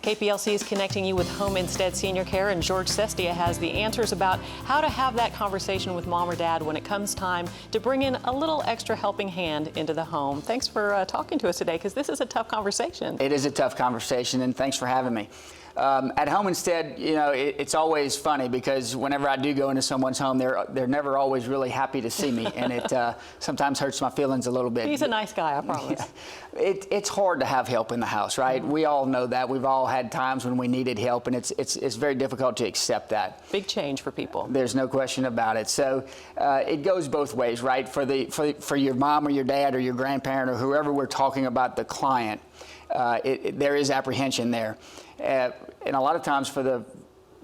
KPLC is connecting you with Home Instead Senior Care, and George Sestia has the answers about how to have that conversation with mom or dad when it comes time to bring in a little extra helping hand into the home. Thanks for talking to us today, because this is a tough conversation. It is a tough conversation, and thanks for having me. At Home Instead, you know, it's always funny because whenever I do go into someone's home, they're never always really happy to see me, and it sometimes hurts my feelings a little bit. He's a nice guy, I promise. Yeah. It's hard to have help in the house, right? Mm-hmm. We all know that. We've all had times when we needed help, and it's very difficult to accept that. Big change for people. There's no question about it. So it goes both ways, right? For your mom or your dad or your grandparent or whoever we're talking about, the client, there is apprehension there. And a lot of times for the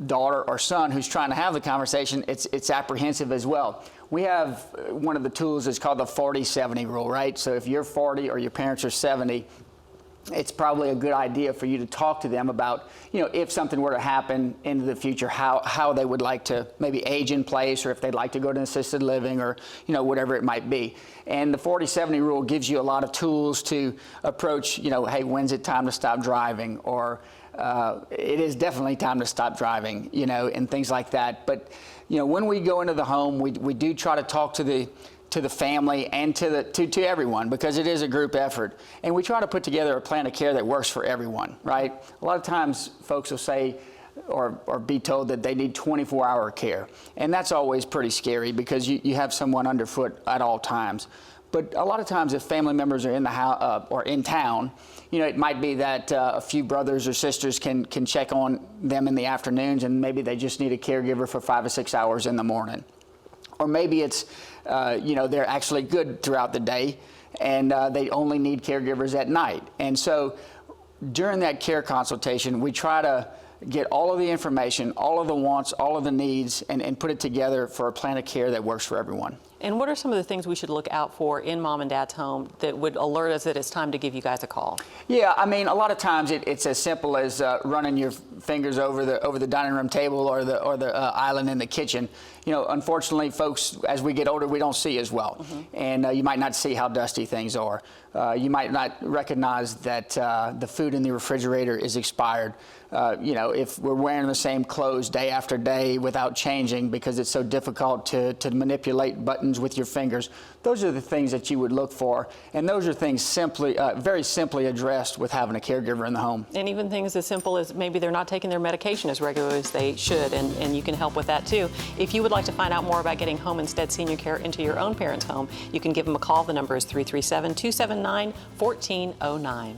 daughter or son who's trying to have the conversation, it's apprehensive as well. We have one of the tools is called the 40-70 rule, right? So if you're 40 or your parents are 70, it's probably a good idea for you to talk to them about, you know, if something were to happen into the future, how they would like to maybe age in place, or if they'd like to go to assisted living, or, you know, whatever it might be. And the 40-70 rule gives you a lot of tools to approach, you know, hey, when's it time to stop driving? Or it is definitely time to stop driving, you know, and things like that. But, you know, when we go into the home, we do try to talk to the family and to everyone, because it is a group effort. And we try to put together a plan of care that works for everyone, right? A lot of times folks will say or be told that they need 24-hour care. And that's always pretty scary, because you have someone underfoot at all times. But a lot of times if family members are in the house or in town, you know, it might be that a few brothers or sisters can check on them in the afternoons, and maybe they just need a caregiver for 5 or 6 hours in the morning. Or maybe it's, you know, they're actually good throughout the day, and they only need caregivers at night. And so during that care consultation, we try to get all of the information, all of the wants, all of the needs, and put it together for a plan of care that works for everyone. And what are some of the things we should look out for in mom and dad's home that would alert us that it's time to give you guys a call? Yeah, I mean, a lot of times it's as simple as running your fingers over the dining room table or the island in the kitchen. You know, unfortunately, folks, as we get older, we don't see as well. Mm-hmm. And you might not see how dusty things are. You might not recognize that the food in the refrigerator is expired. You know, if we're wearing the same clothes day after day without changing because it's so difficult to manipulate buttons with your fingers, those are the things that you would look for. And those are things very simply addressed with having a caregiver in the home. And even things as simple as maybe they're not taking their medication as regularly as they should, and you can help with that too. If you would like to find out more about getting Home Instead Senior Care into your own parents' home, you can give them a call. The number is 337-279-1409.